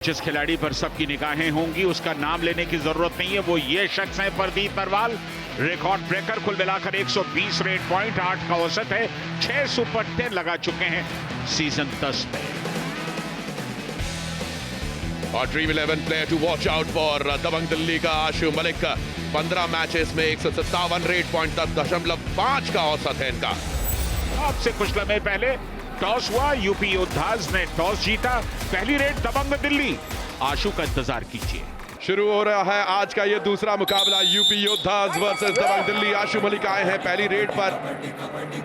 जिस खिलाड़ी पर सबकी निगाहें होंगी उसका नाम लेने की जरूरत नहीं है, वो ये शख्स है प्रदीप नरवाल। रिकॉर्ड ब्रेकर, कुल मिलाकर 120 रेट पॉइंट, 8 का औसत है, 6 सुपर 10 लगा चुके हैं सीजन 10 में। और Dream 11 player to watch out for Dabang Delhi का आशु मलिक का 15 मैचेस में 157 रेट पॉइंट, 10.5 का औसत है इनका। आपसे कुछ लम्हे पहले टॉस हुआ, यूपी योद्धाज ने टॉस जीता, पहली रेड दबंग दिल्ली। आशु का इंतजार कीजिए। शुरू हो रहा है आज का ये दूसरा मुकाबला, यूपी योद्धाज वर्सेस दबंग दिल्ली। आशु मलिक आए हैं पहली रेड पर।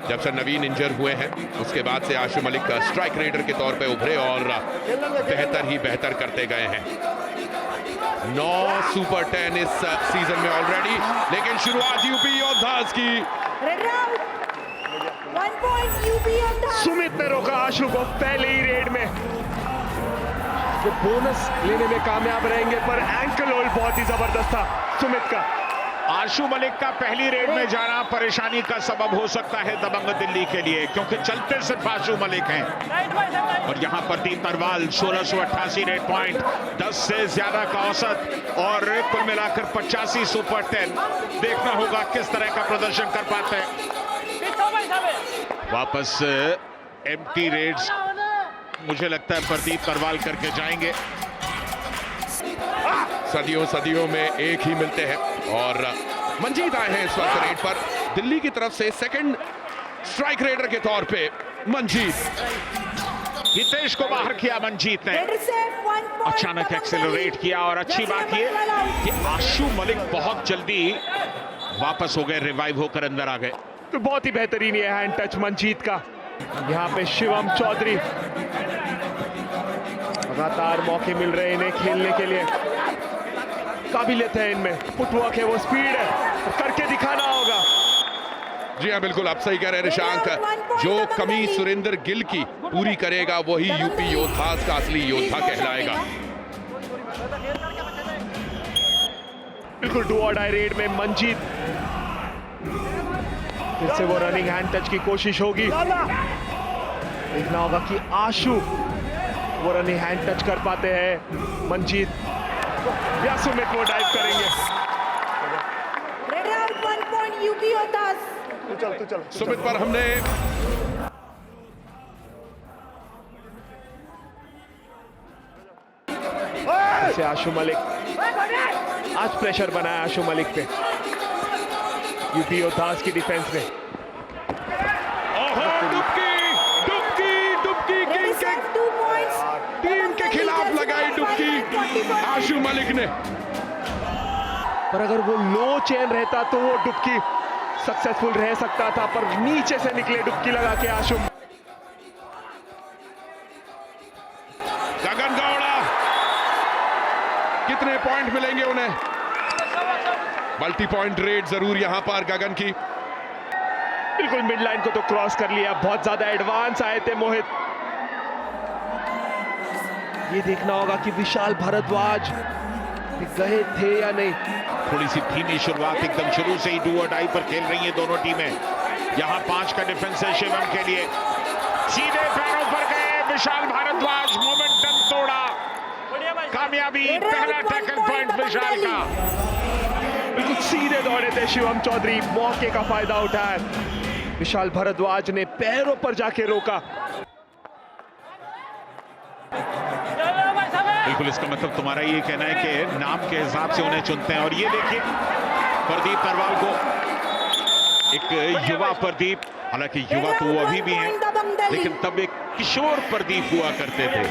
जब से नवीन इंजर हुए हैं उसके बाद से आशु मलिक का स्ट्राइक रेडर के तौर पे उभरे और बेहतर ही बेहतर करते गए हैं। 9 सुपर 10 इस सीजन में ऑलरेडी, लेकिन शुरुआत यूपी योद्धाज की। सुमित ने रोका आशु को पहले ही रेड में। वो बोनस लेने में कामयाब रहेंगे, पर एंकल होल्ड बहुत ही जबरदस्त था सुमित का। आशु मलिक का पहली रेड में जाना परेशानी का सबब हो सकता है दबंग दिल्ली के लिए, क्योंकि चलते सिर्फ आशु मलिक हैं। और यहां पर प्रदीप नरवाल 1688 रेट पॉइंट, 10 से ज्यादा का औसत और कुल मिलाकर 85 सुपर 10। देखना होगा किस तरह का प्रदर्शन कर पाते हैं। वापस एम्प्टी रेड्स मुझे लगता है प्रदीप नरवाल करके जाएंगे। सदियों सदियों में एक ही मिलते हैं और मंजीत आए हैं इस वक्त रेड पर दिल्ली की तरफ से सेकंड स्ट्राइक रेडर के तौर पे मंजीत। हितेश को बाहर किया मंजीत ने, अचानक एक्सेलरेट किया और अच्छी बात यह कि आशु मलिक बहुत जल्दी वापस हो गए, रिवाइव होकर अंदर आ गए। तो बहुत ही बेहतरीन है हैंड टच मंजीत का। यहाँ पे शिवम चौधरी, लगातार मौके मिल रहे हैं इन्हें खेलने के लिए। काबिलियत है इनमें, फुटवर्क है, वो स्पीड है, करके दिखाना होगा। जी हाँ बिल्कुल, आप सही कह रहे हैं निशांक। जो कमी सुरेंद्र गिल की पूरी करेगा वही यूपी योद्धाज का असली योद्धा कहलाएगा। बिल्कुल डू और डाई रेड में मंजीत, फिर से वो रनिंग हैंड टच की कोशिश होगी। देखना होगा कि आशु वो रनिंग हैंड टच कर पाते हैं। मंजीत या सुमित वो डाइव करेंगे। सुमित पर हमने ऐसे आशु मलिक, आज प्रेशर बनाया आशु मलिक पे यूपी योद्धाज की डिफेंस में। डुबकी टीम के खिलाफ लगाई डुबकी आशु मलिक ने। पर अगर वो लो चेन रहता तो वो डुबकी सक्सेसफुल रह सकता था, पर नीचे से निकले डुबकी लगा के आशु। गगन गौड़ा, कितने पॉइंट मिलेंगे उन्हें? मल्टी पॉइंट रेड जरूर यहां पर गगन की। बिल्कुल मिड लाइन को तो क्रॉस कर लिया, बहुत ज्यादा एडवांस आए थे मोहित। ये देखना होगा कि विशाल भारद्वाज गए थे या नहीं। थोड़ी सी धीमी शुरुआत, एकदम शुरू से ही डू और डाई पर खेल रही हैं दोनों टीमें। यहां 5 का डिफेंस है शिवम के लिए, सीधे पैरों पर गए विशाल भारद्वाज, मोमेंटम तोड़ा, कामयाबी, पहला टैकल पॉइंट विशाल का। बिल्कुल सीधे दौड़े थे शिवम चौधरी, मौके का फायदा उठाया। विशाल भारद्वाज ने पैरों पर जाके रोका। बिल्कुल, इसका मतलब तुम्हारा ये कहना है कि नाम के हिसाब से उन्हें चुनते हैं। और ये देखिए प्रदीप नरवाल को, एक युवा प्रदीप, हालांकि युवा तो वो अभी भी हैं, लेकिन तब एक किशोर प्रदीप हुआ करते थे,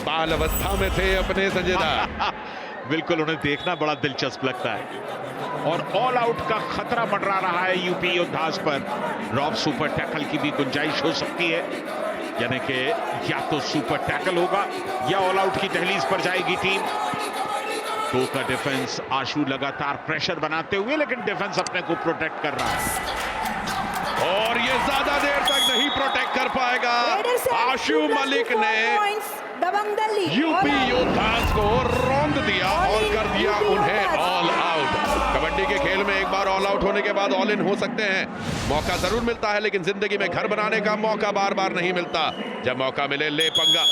बाल अवस्था में थे अपने संजयदा। बिल्कुल, उन्हें देखना बड़ा दिलचस्प लगता है। और ऑल आउट का खतरा मंडरा रहा है यूपी योद्धाज पर। रॉब सुपर टैकल की भी गुंजाइश हो सकती है, यानी कि या तो सुपर टैकल होगा या ऑल आउट की दहलीज पर जाएगी टीम। 2 का डिफेंस, आशु लगातार प्रेशर बनाते हुए, लेकिन डिफेंस अपने को प्रोटेक्ट कर रहा है और ये ज्यादा देर तक नहीं प्रोटेक्ट कर पाएगा। आशु मलिक ने यूपी योद्धाज को रौंद दिया और कर दिया उन्हें ऑल आउट। कबड्डी के खेल में एक बार ऑल आउट होने के बाद ऑल इन हो सकते हैं। मौका जरूर मिलता है, लेकिन जिंदगी में घर बनाने का मौका बार बार नहीं मिलता। जब मौका मिले ले पंगा।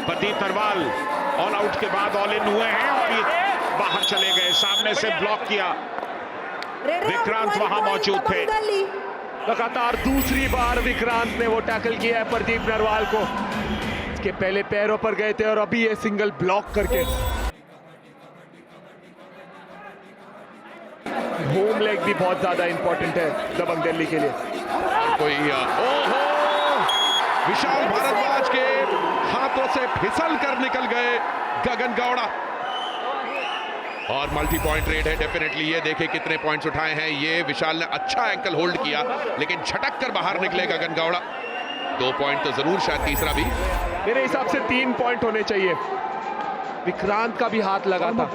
प्रदीप नरवाल ऑल आउट के बाद ऑल इन हुए हैं और ये बाहर चले गए, सामने से ब्लॉक किया। विक्रांत वहां मौजूद थे। लगातार दूसरी बार विक्रांत ने वो टैकल किया है प्रदीप नरवाल को। इसके पहले पैरों पर गए थे और अभी ये सिंगल ब्लॉक करके। होम लेग भी बहुत ज्यादा इंपॉर्टेंट है दबंग दिल्ली के लिए। कोई ओहो, विशाल भारद्वाज के हाथों से फिसल कर निकल गए गगन गौड़ा। और मल्टी पॉइंट रेड है डेफिनेटली। ये देखे कितने पॉइंट्स उठाए हैं ये। विशाल ने अच्छा एंकल होल्ड किया लेकिन झटक कर बाहर निकले गगन गौड़ा। 2 पॉइंट तो जरूर, शायद तीसरा भी। मेरे हिसाब से 3 पॉइंट होने चाहिए। विक्रांत का भी हाथ लगा था।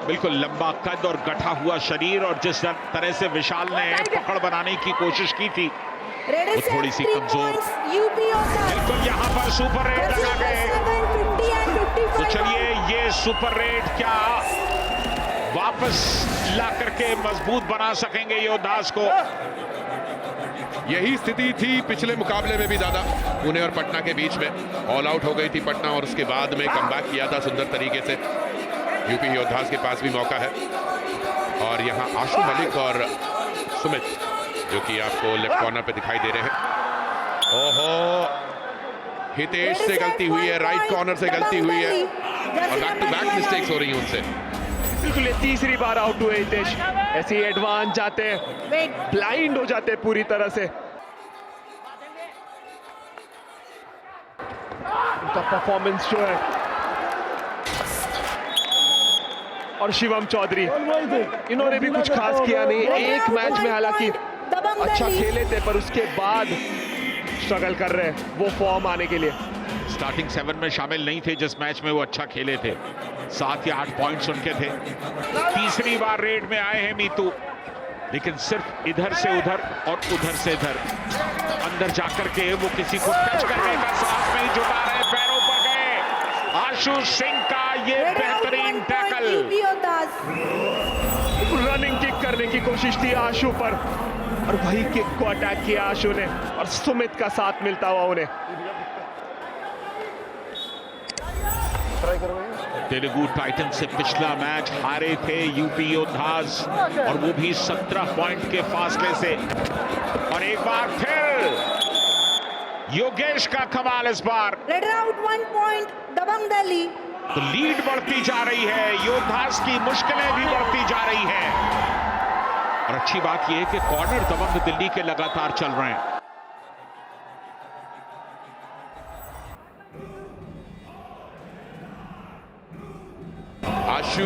बिल्कुल लंबा कद और गठा हुआ शरीर, और जिस तरह से विशाल ने पकड़ बनाने की कोशिश की थी वो थोड़ी सी कमजोर। बिल्कुल यहाँ पर सुपर रेड लगा गए। तो चलिए ये सुपर रेड क्या वापस ला करके मजबूत बना सकेंगे योद्धास को। यही स्थिति थी पिछले मुकाबले में भी ज्यादा, पुणे और पटना के बीच में। ऑल आउट हो गई थी पटना और उसके बाद में कमबैक किया था सुंदर तरीके से। यूपी योद्धास के पास भी मौका है। और यहाँ आशु मलिक और सुमित जो कि आपको लेफ्ट कॉर्नर पे दिखाई दे रहे हैं। ओहो, हितेश से गलती हुई है, राइट कॉर्नर से गलती हुई है और बैक टू बैक मिस्टेक्स हो रही हैं उनसे। बिल्कुल ये तीसरी बार आउट हुए हितेश। ऐसे ही एडवांस जाते हैं, ब्लाइंड हो जाते हैं पूरी तरह से। उनका परफॉर्मेंस जो है। और शिवम चौधरी इन्होंने भी कुछ खास किया नहीं। एक मैच में हालांकि अच्छा खेले थे पर उसके बाद स्ट्रगल कर रहे हैं वो फॉर्म आने के लिए। स्टार्टिंग 7 में शामिल नहीं थे जिस मैच में वो अच्छा खेले थे। 7 या 8 पॉइंट्स उनके थे। तीसरी बार रेड में आए हैं मीतू, लेकिन सिर्फ इधर से उधर और उधर से इधर। अंदर जाकर के वो किसी को टच करने का साहस नहीं जुटा रहे। पैरों पर गए आशु सिंह का ये बेहतरीन टैकल। रनिंग किक करने की कोशिश थी आशु पर और वही किक को अटैक किया आशु ने और सुमित का साथ मिलता हुआ उन्हें। तेलुगु टाइटन से पिछला मैच हारे थे यूपी योद्धास और वो भी 17 पॉइंट के फासले से। और एक बार फिर योगेश का कमाल इस बार। Red out 1 point Dabang Delhi. तो लीड बढ़ती जा रही है, योद्धास की मुश्किलें भी बढ़ती जा रही हैं। और अच्छी बात यह है कि कॉर्नर दबंग दिल्ली के लगातार चल रहे हैं। आशु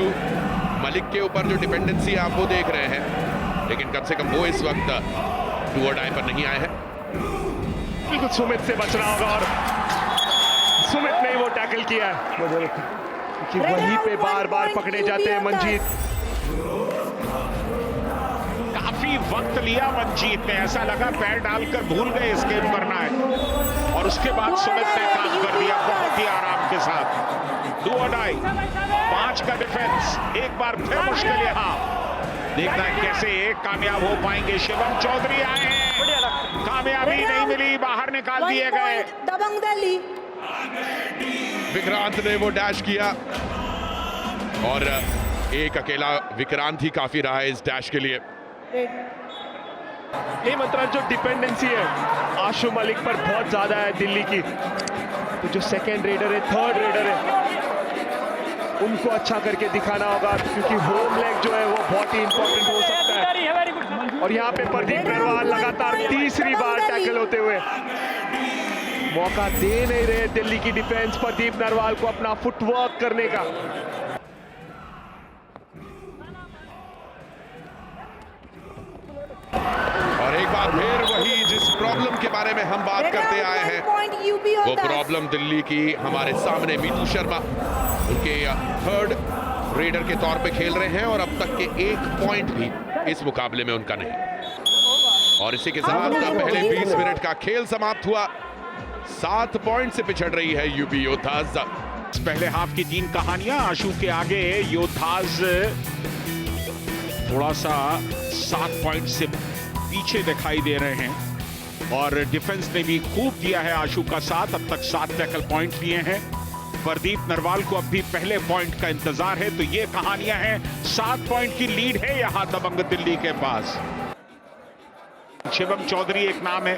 मलिक के ऊपर जो डिपेंडेंसी आप वो देख रहे हैं, लेकिन कम से कम वो इस वक्त डू और डाई पर नहीं आए हैं। बिल्कुल सुमित से बचना होगा और सुमित ने वो टैकल किया है कि वहीं पे बार बार पकड़े जाते हैं मंजीत। काफी वक्त लिया मंजीत ने, ऐसा लगा पैर डालकर भूल गए स्केप करना है और उसके बाद सुमित ने काम कर दिया बहुत ही आराम के साथ। डू और डाई 5 का डिफेंस एक बार फिर मुश्किल। यहाँ देखना है कैसे एक कामयाब हो पाएंगे। शिवम चौधरी आए हैं, कामयाबी नहीं मिली, बाहर निकाल दिए गए। दबंग दिल्ली। विक्रांत ने वो डैश किया और एक अकेला विक्रांत ही काफी रहा है इस डैश के लिए। ये मतलब जो डिपेंडेंसी है आशु मलिक पर बहुत ज्यादा है दिल्ली की। तो जो सेकंड रेडर है, थर्ड रेडर है, उनको अच्छा करके दिखाना होगा क्योंकि होम लेग जो है वो बहुत ही इंपॉर्टेंट हो सकता है। और यहाँ पे प्रदीप नरवाल लगातार तीसरी बार टैकल होते हुए मौका दे नहीं रहे दिल्ली की डिफेंस प्रदीप नरवाल को अपना फुटवर्क करने का। और एक बार फिर वही जिस प्रॉब्लम के बारे में हम बात करते आए हैं, वो प्रॉब्लम दिल्ली की हमारे सामने मीतू शर्मा उनके थर्ड रेडर के तौर पे खेल रहे हैं और अब तक के 1 पॉइंट भी इस मुकाबले में उनका नहीं। और इसी के साथ पहले 20 मिनट का खेल समाप्त हुआ। 7 पॉइंट से पिछड़ रही है यूपी योद्धास। पहले हाफ की 3 कहानियां आशु के आगे, योद्धास थोड़ा सा 7 पॉइंट से पीछे दिखाई दे रहे हैं। और डिफेंस ने भी खूब दिया है आशु का साथ। अब तक 7 टैकल पॉइंट लिए हैं। प्रदीप नरवाल को अब भी पहले पॉइंट का इंतजार है। तो ये कहानियां हैं, 7 पॉइंट की लीड है यहां दबंग दिल्ली के पास। शिवम चौधरी एक नाम है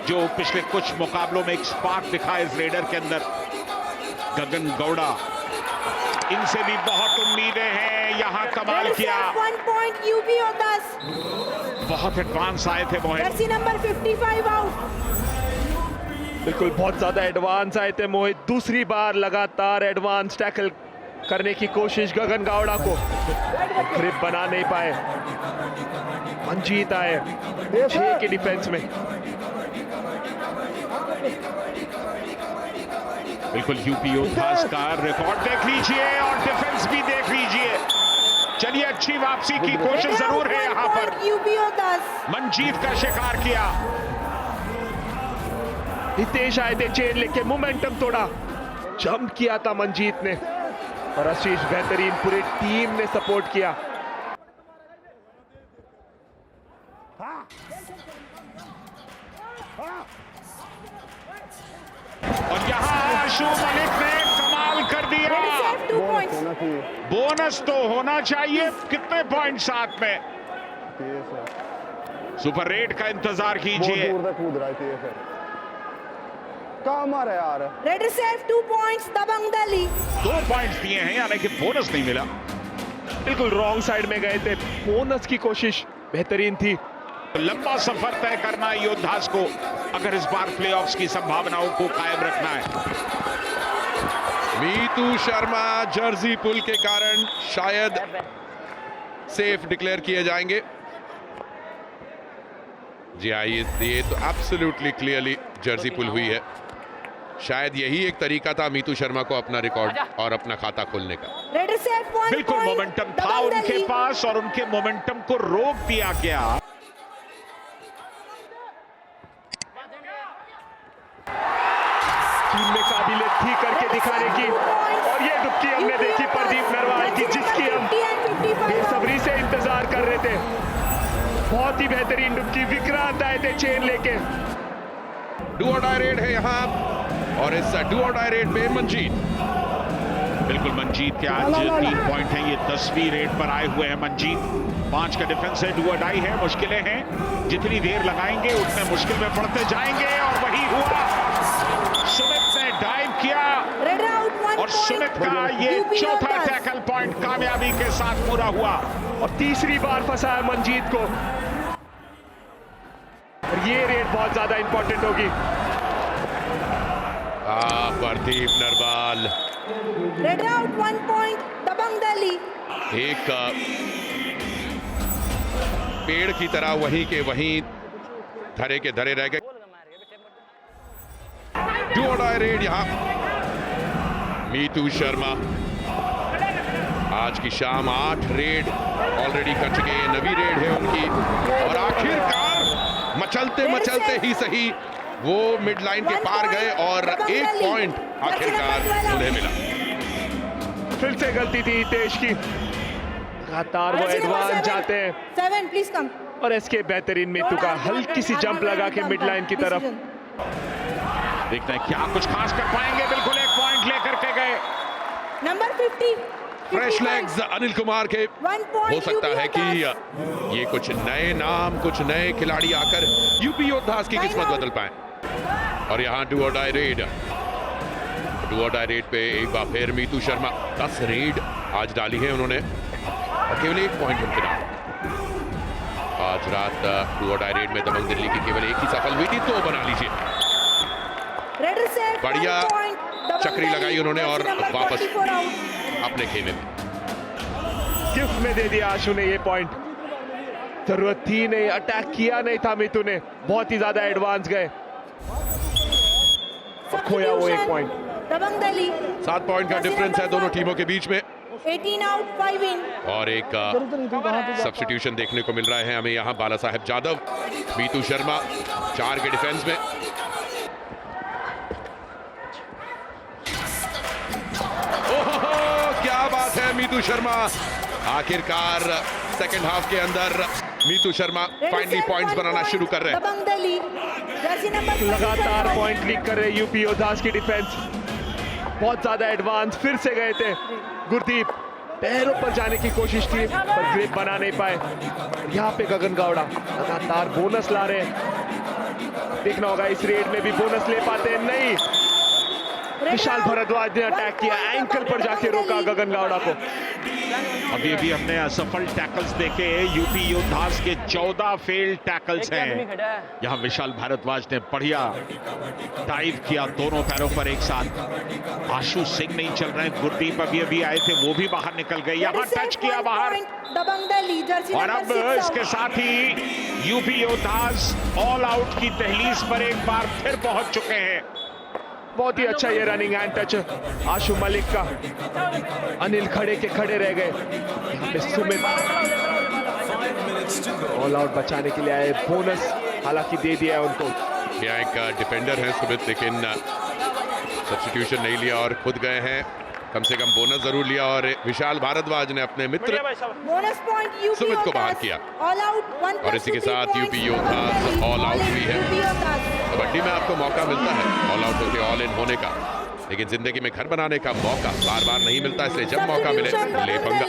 जो पिछले कुछ मुकाबलों में एक स्पार्क दिखा इस रेडर के अंदर। गगन गौड़ा, इनसे भी बहुत उम्मीदें हैं। यहां कमाल किया, 1 पॉइंट यूपी योद्धास। बहुत एडवांस आए थे मोहित। Jersey number 55 out. बिल्कुल बहुत ज्यादा एडवांस आए थे मोहित। दूसरी बार लगातार एडवांस टैकल करने की कोशिश गगन गौड़ा को, ग्रिप बना नहीं पाए। मंजीत आए 6 के डिफेंस में। बिल्कुल यूपी योद्धास का रिकॉर्ड देख लीजिए और डिफेंस भी देख लीजिए। चलिए, अच्छी वापसी की कोशिश जरूर है यहां पर। यूपी योद्धास। मंजीत का शिकार किया। हितेश आए थे चेन लेके, मोमेंटम तोड़ा, जंप किया था मंजीत ने और आशीष बेहतरीन, पूरी टीम ने सपोर्ट किया। और यहां आशु मलिक ने कमाल कर दिया। 2 पॉइंट्स। बोनस तो होना चाहिए। कितने पॉइंट साथ में? सुपर रेड का इंतजार कीजिए। यार रेड सेफ 2 पॉइंट्स दबंग दिल्ली। 2 पॉइंट्स दिए हैं, यानी कि बोनस नहीं मिला। बिल्कुल रॉन्ग साइड में गए थे। बोनस की कोशिश बेहतरीन थी। लंबा सफर तय करना है योद्धास को अगर इस बार प्लेऑफ्स की संभावनाओं को कायम रखना है। मीतू शर्मा जर्सी पुल के कारण शायद सेफ डिक्लेयर किए जाएंगे। जी हाँ, ये तो एब्सोल्युटली क्लियरली जर्सी पुल हुई है। शायद यही एक तरीका था मीतू शर्मा को अपना रिकॉर्ड और अपना खाता खोलने का। रेड सेफ 1 बिल्कुल पॉइंट मोमेंटम था दबंग उनके दिल्ली। पास और उनके मोमेंटम को रोक दिया गया। टीम में काबिलियत थी करके दिखाने की, और ये डुबकी हमने देखी प्रदीप नरवाल की, जिसकी हम बेसब्री से इंतजार कर रहे थे। बहुत ही बेहतरीन डुबकी। विक्रांत आए थे चेन लेके। डू और डाई रेड है यहाँ और इस डू और डाई रेड पे मंजीत। बिल्कुल मंजीत के आज 3 पॉइंट हैं। ये 10वीं रेड पर आए हुए हैं मंजीत। 5 का डिफेंस है, डू और डाई है, मुश्किलें हैं। जितनी देर लगाएंगे उतने मुश्किल में पड़ते जाएंगे और वही हुआ। सुमित ने डाइव किया रेड आउट 1 और सुमित का ये चौथा टैकल पॉइंट कामयाबी के साथ पूरा हुआ और तीसरी बार फंसाया मंजीत को। और ये रेड बहुत ज्यादा इंपॉर्टेंट होगी। Pradeep Narwal raid out 1 point Dabang Delhi. एक पेड़ की तरह वहीं के वहीं धरे के धरे रह गए। डू और डाई रेड यहां मीतू शर्मा। आज की शाम 8 रेड ऑलरेडी कर चुके हैं। नवी रेड है उनकी और आखिरकार मचलते मचलते ही सही वो मिड लाइन के पार गए और 1 पॉइंट आखिरकार उन्हें मिला। फिर से गलती थी हितेश की। लगातार वो एडवांस जाते हैं 7 प्लीज कम। और इसके बेहतरीन मीतू का हल्की सी जंप लगा के मिड लाइन की तरफ। देखते हैं क्या कुछ खास कर पाएंगे। बिल्कुल 1 पॉइंट लेकर के गए। Number 50 fresh legs Anil Kumar के। 1 पॉइंट हो सकता है कि ये कुछ नए नाम, कुछ नए खिलाड़ी आकर यूपी योद्धास की किस्मत बदल पाए। और यहाँ डू और डाई रेड, डू और डाई रेड पे एक बार फिर मीतू शर्मा। 10 रेड आज डाली है उन्होंने और केवल 1 पॉइंट उनके नाम। आज रात डू और डाई रेड में दबंग दिल्ली की केवल 1 ही सफल हुई थी, तो बना लीजिए। बढ़िया चक्री लगाई उन्होंने और वापस अपने खेमे में गिफ्ट में दे दिया आशु ने ये पॉइंट। जरूरत थी नहीं, अटैक किया नहीं था मीतू ने। बहुत ही ज्यादा एडवांस गए, खोया वो 1 पॉइंट। दबंग दिल्ली 7 पॉइंट का डिफरेंस है दोनों टीमों के बीच में। 18 आउट 5 इन। और एक सब्स्टिट्यूशन देखने को मिल रहा है हमें यहाँ। बाला साहेब जादव, मीतू शर्मा 4 के डिफेंस में। ओहो, क्या बात है मीतू शर्मा। आखिरकार सेकंड हाफ के अंदर मीतू शर्मा फाइनली पॉइंट्स बनाना शुरू कर रहे हैं। दबंग दिल्ली जर्सी नंबर लगातार पॉइंट लीक कर रहे यूपी योद्धास की डिफेंस। बहुत ज्यादा एडवांस फिर से गए थे गुरदीप, पैरों पर जाने की कोशिश की पर ग्रिप बना नहीं पाए। यहाँ पे गगन गौड़ा लगातार बोनस ला रहे हैं। देखना होगा इस रेड में भी बोनस ले पाते हैं नहीं। विशाल भारद्वाज ने अटैक किया, एंकल पर जाके रोका गगन गौड़ा को। अभी भी हमने असफल टैकल्स देखे। यूपी योद्धास के 14 फेल्ड टैकल्स हैं। यहां विशाल भारद्वाज ने बढ़िया डाइव किया दोनों पैरों पर एक साथ। आशु सिंह नहीं चल रहे हैं, गुरदीप अभी आए थे वो भी बाहर निकल गए। यहां टच किया बाहर दबंग दिल्ली जर्सी और अब नंबर 6 इसके साथ ही यूपी योद्धास ऑल आउट की दहलीज पर एक बार फिर पहुंच चुके हैं। बहुत ही अच्छा ये रनिंग हैंड टच आशु मलिक का। अनिल खड़े के खड़े रह गए। यहाँ पे सुमित ऑल आउट बचाने के लिए आए, बोनस हालांकि दे दिया है उनको। यहाँ एक डिफेंडर है सुमित, लेकिन सब्स्टिट्यूशन नहीं लिया और खुद गए हैं। कम से कम बोनस जरूर लिया और विशाल भारद्वाज ने अपने मित्र बोनस पॉइंट यूपी सुमित को बाहर किया। ऑल आउट और इसी के साथ यूपी योद्धास ऑल आउट भी है। कबड्डी में आपको मौका मिलता है ऑल आउट होकर ऑल इन होने का, लेकिन जिंदगी में घर बनाने का मौका बार बार नहीं मिलता, इसलिए जब मौका मिले ले पंगा।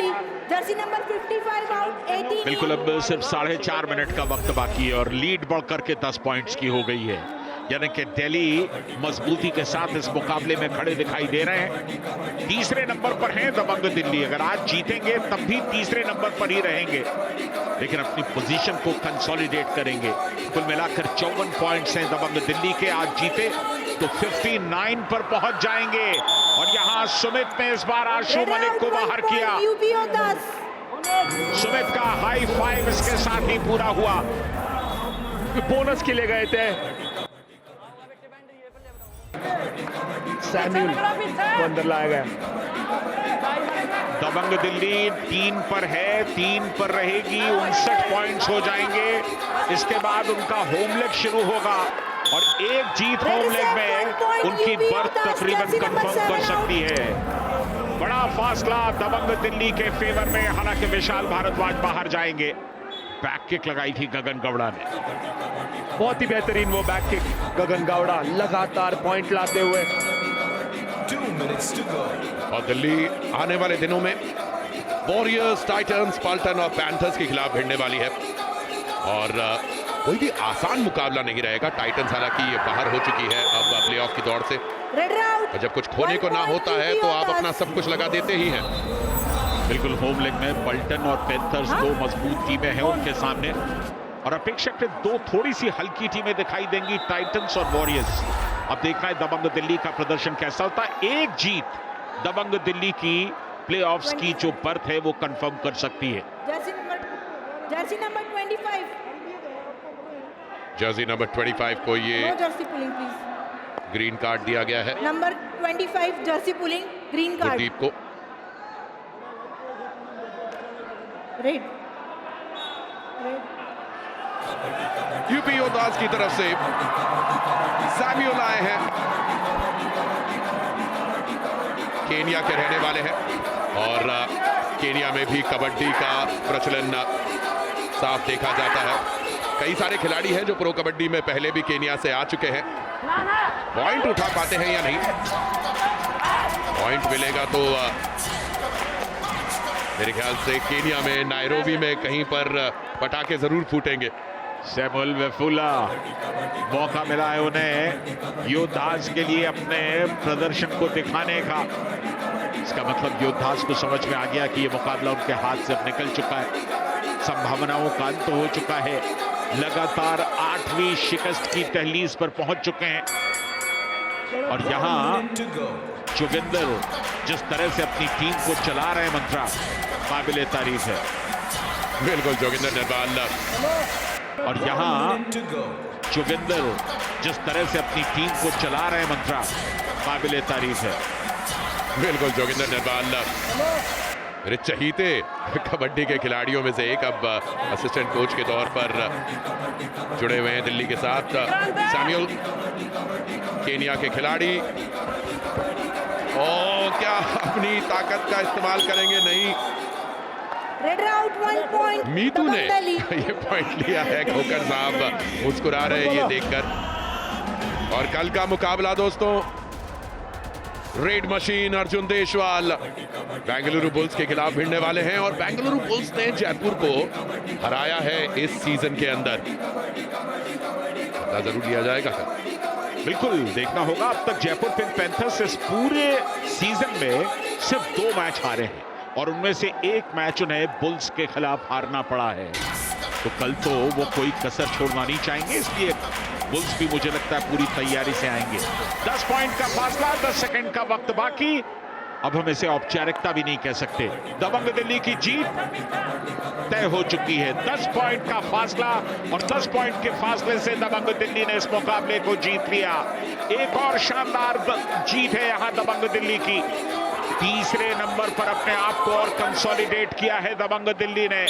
Jersey number 55 out 18। बिल्कुल, अब सिर्फ 4.5 मिनट का वक्त बाकी है और लीड बढ़कर के 10 पॉइंट्स की हो गई है। यानी कि दिल्ली मजबूती के साथ इस मुकाबले में खड़े दिखाई दे रहे हैं। तीसरे नंबर पर हैं दबंग दिल्ली। अगर आज जीतेंगे तब भी तीसरे नंबर पर ही रहेंगे, लेकिन अपनी पोजीशन को कंसोलिडेट करेंगे। कुल मिलाकर 54 पॉइंट्स हैं दबंग दिल्ली के। आज जीते तो 59 पर पहुंच जाएंगे। और यहां सुमित ने इस बार आशु मलिक को बाहर किया। यूपी योद्धास सुमित का हाई फाइव इसके साथ ही पूरा हुआ। बोनस के लिए गए थे। सैम्यूल को अंदर लाया गया। दबंग दिल्ली 3 पर है, 3 पर रहेगी, 59 पॉइंट्स हो जाएंगे। इसके बाद उनका होम लेग शुरू होगा और एक जीत होम लेग में उनकी बर्थ तकरीबन कंफर्म कर सकती है। बड़ा फासला दबंग दिल्ली के फेवर में। हालांकि विशाल भारद्वाज बाहर जाएंगे। बैक किक लगाई थी गगन गौड़ा ने, बहुत ही बेहतरीन वो बैक किक। गगन गौड़ा लगातार पॉइंट लाते हुए। 2 minutes to go. और दिल्ली आने वाले दिनों में वॉरियर्स, टाइटंस, पल्टन और पैंथर्स के खिलाफ भिड़ने वाली है और कोई भी आसान मुकाबला नहीं रहेगा। टाइटंस हालांकि ये बाहर हो चुकी है अब प्लेऑफ की दौड़ से, और जब कुछ खोने को ना होता है तो आप अपना सब कुछ लगा देते ही हैं। बिल्कुल, होम लेग में पल्टन और पैंथर्स दो मजबूत टीमें हैं उनके सामने और अपेक्षाकृत दो थोड़ी सी हल्की टीमें दिखाई देंगी, टाइटंस और वॉरियर्स। अब देखना है दबंग दिल्ली का प्रदर्शन कैसा होता है। एक जीत दबंग दिल्ली की प्लेऑफ्स की जो बर्थ है वो कंफर्म कर सकती है। जर्सी नंबर 25 जर्सी नंबर 25 को ये no jersey pulling please. Green card दिया गया है number 25 jersey pulling green card. Gurdeep को। रेड यूपी योद्धास की तरफ से सैम्यूल आए हैं, केनिया के रहने वाले हैं और केनिया में भी कबड्डी का प्रचलन साफ देखा जाता है। कई सारे खिलाड़ी हैं जो प्रो कबड्डी में पहले भी केनिया से आ चुके हैं। पॉइंट उठा पाते हैं या नहीं, पॉइंट मिलेगा तो मेरे ख्याल से केनिया में नायरोबी में कहीं पर पटाखे जरूर फूटेंगे। सैमुअल वेफुला, मौका मिला है उन्हें योद्धास के लिए अपने प्रदर्शन को दिखाने का। इसका मतलब योद्धास को समझ में आ गया कि ये मुकाबला उनके हाथ से निकल चुका है, संभावनाओं का अंत हो चुका है। लगातार 8वीं शिकस्त की दहलीज पर पहुंच चुके हैं और यहां जोगिंदर जिस तरह से अपनी टीम को चला रहे हैं मंत्रा, काबिले तारीफ है। बिल्कुल, जोगिंदर नरवाल और यहां जोगिंदर जिस तरह से अपनी टीम को चला रहे हैं मंत्रा, काबिले तारीफ है। बिल्कुल, जोगिंदर नरवाल मेरे चहीते कबड्डी के खिलाड़ियों में से एक, अब असिस्टेंट कोच के तौर पर जुड़े हुए हैं दिल्ली के साथ। सैम्यूल केनिया के खिलाड़ी, और क्या अपनी ताकत का इस्तेमाल करेंगे? नहीं, रेड आउट 1 पॉइंट मीतू ने ये पॉइंट लिया है। खोकर साहब मुस्कुरा रहे हैं ये देखकर। और कल का मुकाबला दोस्तों, raid machine Arjun Deshwal Bengaluru Bulls के खिलाफ भिड़ने वाले हैं और बेंगलुरु बुल्स ने जयपुर को हराया है इस सीजन के अंदर। जरूर लिया जाएगा सर। बिल्कुल देखना होगा। अब तक जयपुर पिंक पैंथर्स इस पूरे सीजन में सिर्फ 2 मैच हारे हैं और उनमें से 1 मैच उन्हें बुल्स के खिलाफ हारना पड़ा है। तो कल तो वो कोई कसर छोड़ना नहीं चाहेंगे, इसलिए बुल्स भी मुझे लगता है पूरी तैयारी से आएंगे। 10 पॉइंट का फासला, 10 सेकंड का वक्त बाकी। अब हम इसे औपचारिकता भी नहीं कह सकते। दबंग दिल्ली की जीत तय हो चुकी है। 10 पॉइंट का फासला और 10 पॉइंट के फासले से दबंग दिल्ली ने इस मुकाबले को जीत लिया। एक और शानदार जीत है यहां दबंग दिल्ली की। तीसरे नंबर पर अपने आप को और कंसोलिडेट किया है दबंग दिल्ली ने।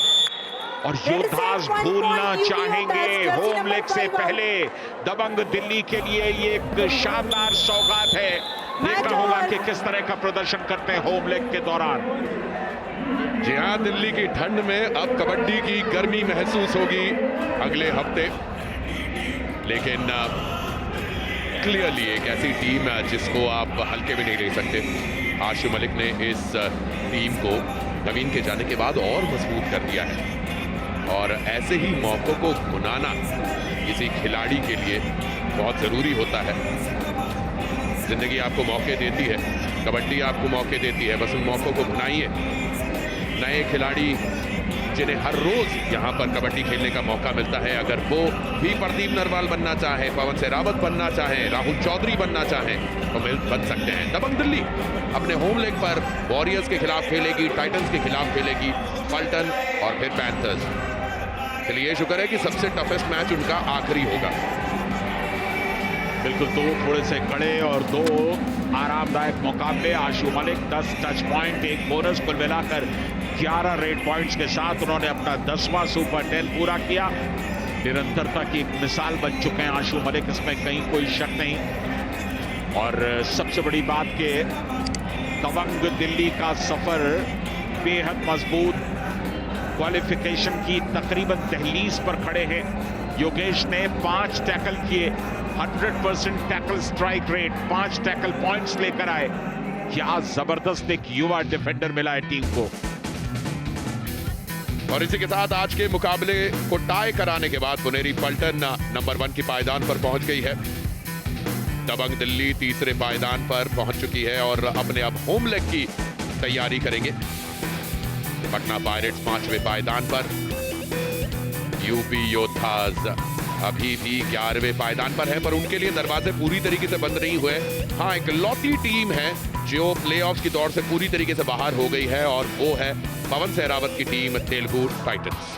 और योद्धास भूलना चाहेंगे होम लेग से पहले दबंग दिल्ली के लिए ये एक शानदार सौगात है। देखना होगा कि किस तरह का प्रदर्शन करते हैं होम लेग के दौरान। जी हां, दिल्ली की ठंड में अब कबड्डी की गर्मी महसूस होगी अगले हफ्ते, लेकिन क्लियरली एक ऐसी टीम है जिसको आप हल्के में नहीं ले सकते। आशु मलिक ने इस टीम को नवीन के जाने के बाद और मजबूत कर दिया है और ऐसे ही मौकों को भुनाना किसी खिलाड़ी के लिए बहुत जरूरी होता है। जिंदगी आपको मौके देती है, कबड्डी आपको मौके देती है, बस उन मौकों को भुनाइए। नए खिलाड़ी जिन्हें हर रोज यहां पर कबड्डी खेलने का मौका मिलता है, अगर वो भी प्रदीप नरवाल बनना चाहे, पवन सहरावत बनना चाहे, राहुल चौधरी बनना चाहे, तो बन सकते हैं। दबंग दिल्ली अपने होम लेग पर वॉरियर्स के खिलाफ खेलेगी, टाइटंस के खिलाफ खेलेगी, फल्टन और फिर पैंथर्स। चलिए शुक्र है कि सबसे टफेस्ट मैच उनका आखिरी होगा। बिल्कुल, 2 थोड़े से कड़े और 2 आरामदायक मुकाबले। आशु मलिक 10 टच पॉइंट, 1 बोनस, कुल मिलाकर 11 रेड पॉइंट्स के साथ उन्होंने अपना 10वां सुपर 10 पूरा किया। निरंतरता की एक मिसाल बन चुके हैं आशु मलिक, इसमें कहीं कोई शक नहीं। और सबसे बड़ी बात कि दबंग दिल्ली का सफर बेहद मजबूत, क्वालिफिकेशन की तकरीबन दहलीज पर खड़े हैं। योगेश ने 5 टैकल किए, 100% tackle strike rate, 5 tackle points लेकर आए। क्या जबरदस्त एक युवा डिफेंडर मिला है टीम को। और इसी के साथ आज के मुकाबले को टाई कराने के बाद पुनेरी पल्टन नंबर 1 की पायदान पर पहुंच गई है। दबंग दिल्ली तीसरे पायदान पर पहुंच चुकी है और अपने अब होम लेग की तैयारी करेंगे। पटना पायरेट्स 5वें पायदान पर, यूपी योद्धास अभी भी 11वें पायदान पर है, पर उनके लिए दरवाजे पूरी तरीके से बंद नहीं हुए। हाँ, एक लौती टीम है जो प्लेऑफ्स की दौड़ से पूरी तरीके से बाहर हो गई है और वो है पवन सहरावत की टीम तेलुगु टाइटंस।